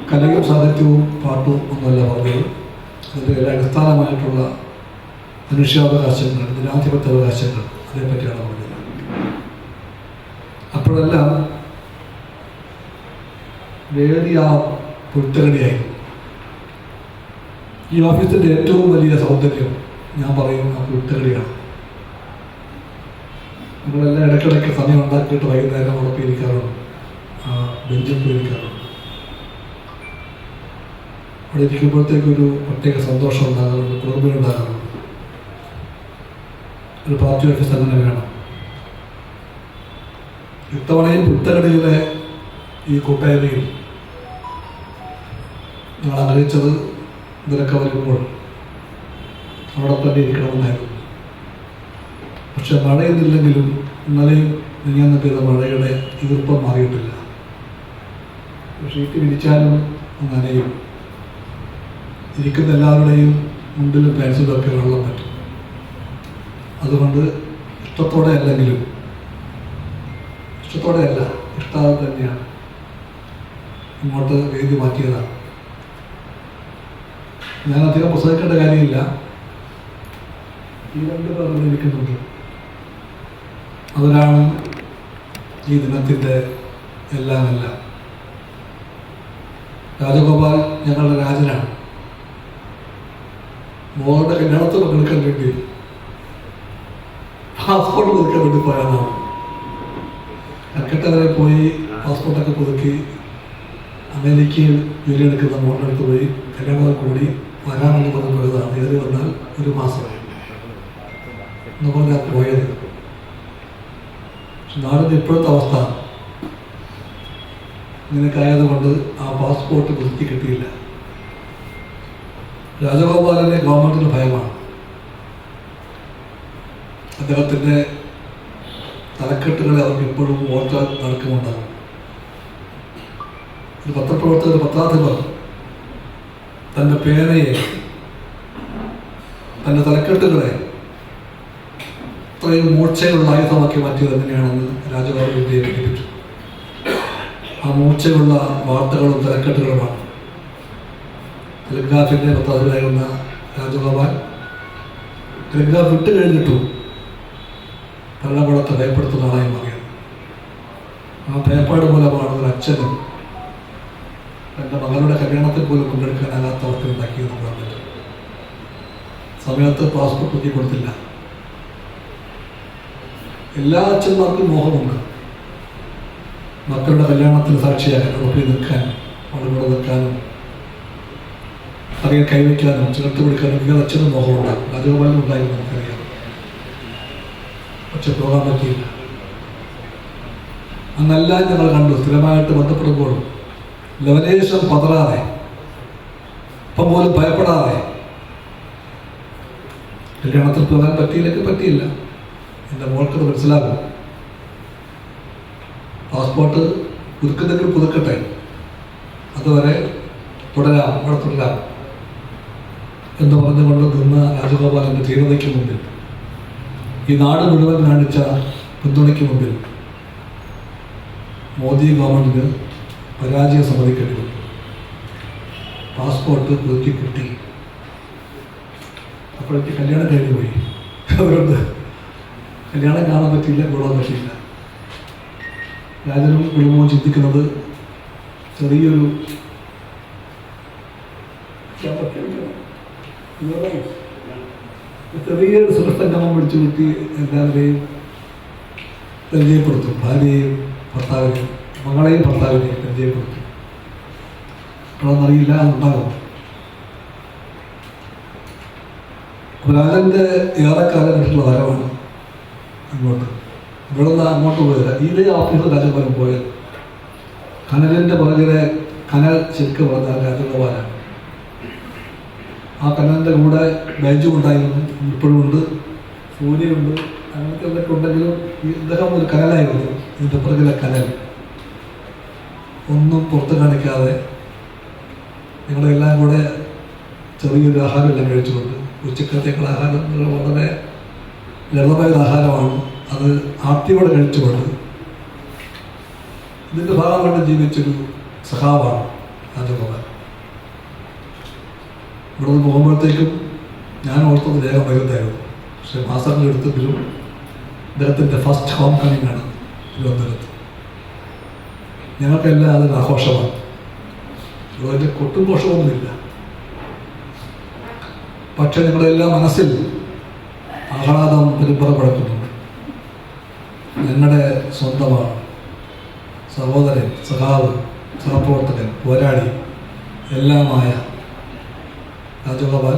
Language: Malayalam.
കലയും സാഹിത്യവും പാട്ടും ഒന്നുമല്ല പറഞ്ഞത്. അതിൻ്റെ അടിസ്ഥാനമായിട്ടുള്ള മനുഷ്യാവകാശങ്ങൾ, ജനാധിപത്യ അവകാശങ്ങൾ, അതേപ്പറ്റിയാണ് പറഞ്ഞത്. അപ്പോഴെല്ലാം വേദി ആ പുൽത്തകടിയായിരുന്നു. ഈ ഓഫീസിൻ്റെ ഏറ്റവും വലിയ സൗന്ദര്യം ഞാൻ പറയും ആ പുൽത്തകടിയാണ്. നമ്മളെല്ലാം ഇടയ്ക്കിടയ്ക്ക് സമയം ഉണ്ടാക്കിയിട്ട് വൈകുന്നേരം അവിടെ പോയിരിക്കാറുണ്ട്, ആ ബെഞ്ചിൽ പോയിരിക്കാറുണ്ട്. അവിടെ ഇരിക്കുമ്പോഴത്തേക്കൊരു പ്രത്യേക സന്തോഷം ഉണ്ടാകാറുണ്ട്, കുളിർമ ഉണ്ടാകാറുണ്ട്. ഒരു പാർട്ടി ഓഫീസ് അങ്ങനെ വേണം. ഇത്തവണയും പുൽത്തകടിയിലെ ഈ കൂട്ടായ്മയിൽ ഞങ്ങൾ ആഗ്രഹിച്ചത് ഇതിലൊക്കെ വരുമ്പോൾ അവിടെ തന്നെ ഇരിക്കണമെന്നായിരുന്നു. പക്ഷെ മഴയൊന്നുമില്ലെങ്കിലും ഇന്നലെയും മിനിഞ്ഞാന്ന് പെയ്ത മഴയുടെ ഈർപ്പം മാറിയിട്ടില്ല. ഷീറ്റ് വിരിച്ചാലും നനയും. ഇരിക്കുന്ന എല്ലാവരുടെയും മുണ്ടിലും പെൻസിലൊക്കെ വെള്ളം പറ്റും. അതുകൊണ്ട് ഇഷ്ടത്തോടെ അല്ലെങ്കിലും, ഇഷ്ടത്തോടെയല്ല, ഇഷ്ടാതെ തന്നെയാണ് ഇങ്ങോട്ട് വേദി മാറ്റിയതാണ്. ഞാൻ അധികം പ്രസംഗിക്കേണ്ട കാര്യമില്ല. ഈ രണ്ട് പേർ ഇവിടെ ഇരിക്കുന്നുണ്ട്. അവരാണ് ഈ ദിനത്തിൻ്റെ എല്ലാം. രാജഗോപാൽ ഞങ്ങളുടെ രാജനാണ്. മോളുടെ കല്യാണത്തിൽ പങ്കെടുക്കാൻ വേണ്ടി പാസ്പോർട്ട് പുതുക്കാൻ വേണ്ടി പോയതാണ്. കൽക്കട്ട വരെ പോയി പാസ്പോർട്ടൊക്കെ പുതുക്കി അമേരിക്കയിൽ ജോലി എടുക്കുന്ന മോളുടെ അടുത്ത് പോയി കല്യാണം കൂടി വരാമെന്ന് പറഞ്ഞ് പോയതാണ്. ഏറി വന്നാൽ 1 മാസമായി എന്ന് പറഞ്ഞാൽ പോയത്. നാടിൻ്റെ ഇപ്പോഴത്തെ അവസ്ഥ ഇങ്ങനെയൊക്കെ ആയതുകൊണ്ട് ആ പാസ്പോർട്ട് പുതുക്കി കിട്ടിയില്ല. രാജഗോപാലിനെ ഗവൺമെൻറ്റിന് ഭയമാണ്. അദ്ദേഹത്തിൻ്റെ തലക്കെട്ടുകളെ അവർക്ക് ഇപ്പോഴും ഓർത്താൽ നടക്കുമുണ്ടാകും. ഒരു പത്രപ്രവർത്തകർ, പത്രാധിപർ തൻ്റെ പേനയെ, തൻ്റെ തലക്കെട്ടുകളെ ഇത്രയും മൂർച്ചയുള്ള ആയുധമാക്കി മാറ്റിയത് എങ്ങനെയാണെന്ന് രാജഗോപാൽ ഇന്ത്യയെ പഠിപ്പിച്ചു. ആ മൂർച്ചയുള്ള വാർത്തകളും തലക്കെട്ടുകളുമാണ്. ടെലിഗ്രാഫിൻ്റെ പത്രാധിപരായിരുന്ന രാജഗോപാൽ ടെലിഗ്രാഫ് വിട്ട് കഴിഞ്ഞിട്ടും ഭരണകൂടത്തെ ഭയപ്പെടുത്തുന്ന ആളായി മാറിയത്. ആ ഭയപ്പാട് മൂലമാണ് ഒരു അച്ഛനും തൻ്റെ മകളുടെ കല്യാണത്തിൽ പോലും പങ്കെടുക്കാനാകാത്ത അവസ്ഥ ഉണ്ടാക്കിയത് ഗവൺമെൻറ്. സമയത്ത് പാസ്പോർട്ട് പുതുക്കി കൊടുത്തില്ല. എല്ലാ അച്ഛന്മാർക്കും മോഹമുണ്ട് മക്കളുടെ കല്യാണത്തിന് സാക്ഷിയാകാൻ, ഒപ്പി നിൽക്കാനും, അവളുകൂടെ നിൽക്കാനും, അറിയാൻ കൈവയ്ക്കാനും, ചേർത്ത് പിടിക്കാനും ഇങ്ങനെ അച്ഛനും മോഹമുണ്ടാകും. രാജഗോപാലിനും ഉണ്ടായിരുന്നു, നമുക്കറിയാം. പക്ഷെ പോകാൻ പറ്റിയില്ല. അന്നെല്ലാം ഞങ്ങൾ കണ്ടു. സ്ഥിരമായിട്ട് ബന്ധപ്പെടുമ്പോഴും ലവലേശം പതറാതെ, ഇപ്പം പോലും ഭയപ്പെടാതെ, കല്യാണത്തിൽ പോകാൻ പറ്റിയില്ലെങ്കിൽ പറ്റിയില്ല. എൻ്റെ മോൾക്കത് മനസ്സിലാകും. പാസ്പോർട്ട് പുതുക്കുന്നെങ്കിൽ പുതുക്കട്ടെ, അതുവരെ തുടരാം, അവിടെ തുടരാം എന്ന് പറഞ്ഞുകൊണ്ട് നിന്ന രാജഗോപാലിൻ്റെ ധീരതയ്ക്ക് മുമ്പിൽ, ഈ നാട് മുഴുവൻ കാണിച്ച പിന്തുണയ്ക്ക് മുമ്പിൽ മോദി ഗവൺമെൻറ്റിന് പരാജയം സമ്മതിക്കേണ്ടി വന്നു. പാസ്പോർട്ട് പുതുക്കി കിട്ടി. അപ്പോഴേക്ക് കല്യാണം കഴിഞ്ഞു പോയി. അതുകൊണ്ട് കല്യാണം കാണാൻ പറ്റിയില്ല, കൂടാൻ പറ്റിയില്ല. രാജനും കുടുംബവും ചിന്തിക്കുന്നത് ചെറിയൊരു സുരസംഗമം വിളിച്ചു കൂട്ടി എല്ലാവരെയും പരിചയപ്പെടുത്തും. ഭാര്യയെയും ഭർത്താവിനെയും, മകളെയും ഭർത്താവിനെയും പരിചയപ്പെടുത്തും. അപ്പോഴൊന്നറിയില്ല, അതുണ്ടാകും. രാജൻ്റെ ഏറെക്കാലമായിട്ടുള്ള വരവാണ് അങ്ങോട്ട്. ഇവിടെ നിന്ന് അങ്ങോട്ട് പോയത് ഇതേ ഓഫീസ് രാജഗോപാലൻ പോയത്. കനലിൻ്റെ പുറകിലെ കനൽ ശരിക്കും പറഞ്ഞാൽ രാജഗോപാലാണ്. ആ കനലിൻ്റെ കൂടെ ബെഞ്ചും ഉണ്ടായിരുന്നു, ഇപ്പോഴും ഉണ്ട്, സൂര്യനുണ്ട്, അങ്ങനത്തെ എന്തൊക്കെ ഉണ്ടെങ്കിലും ഇദ്ദേഹം ഒരു കനലായിരുന്നു. ഇതിൻ്റെ പുറകിലെ കനൽ ഒന്നും പുറത്ത് കാണിക്കാതെ ഞങ്ങളെല്ലാം കൂടെ ചെറിയൊരു ആഹാരമെല്ലാം കഴിച്ചുകൊണ്ട്, ഉച്ചക്കത്തേക്കുള്ള ആഹാരം വളരെ ലളിതമായൊരു ആഹാരമാണ്, അത് ആർത്തിയോടെ കഴിച്ചുകൊണ്ട് ഇതിൻ്റെ ഭാഗമായിട്ട് ജീവിച്ചൊരു സഖാവാണ് രാജഗോപാൽ. ഇവിടെ നിന്ന് പോകുമ്പോഴത്തേക്കും ഞാൻ ഓർത്തത് വേഗം വൈകുന്നതായിരുന്നു. പക്ഷേ മാസങ്ങൾ എടുത്തെങ്കിലും അദ്ദേഹത്തിൻ്റെ ഫസ്റ്റ് ഹോം കമ്മിങ് ആണ് തിരുവനന്തപുരത്ത്. ഞങ്ങൾക്കെല്ലാം അതൊരു ആഘോഷമാണ്. അതിൻ്റെ കൊട്ടും ഘോഷമൊന്നുമില്ല. പക്ഷെ ഞങ്ങളെല്ലാം മനസ്സിൽ ആഹ്ലാദം പരിഭ്രമപ്പെടുത്തുന്നുണ്ട്. ഞങ്ങളുടെ സ്വന്തമാണ്, സഹോദരൻ, സഖാവ്, സഹപ്രവർത്തകൻ, പോരാളി എല്ലാമായ രാജഗോപാൽ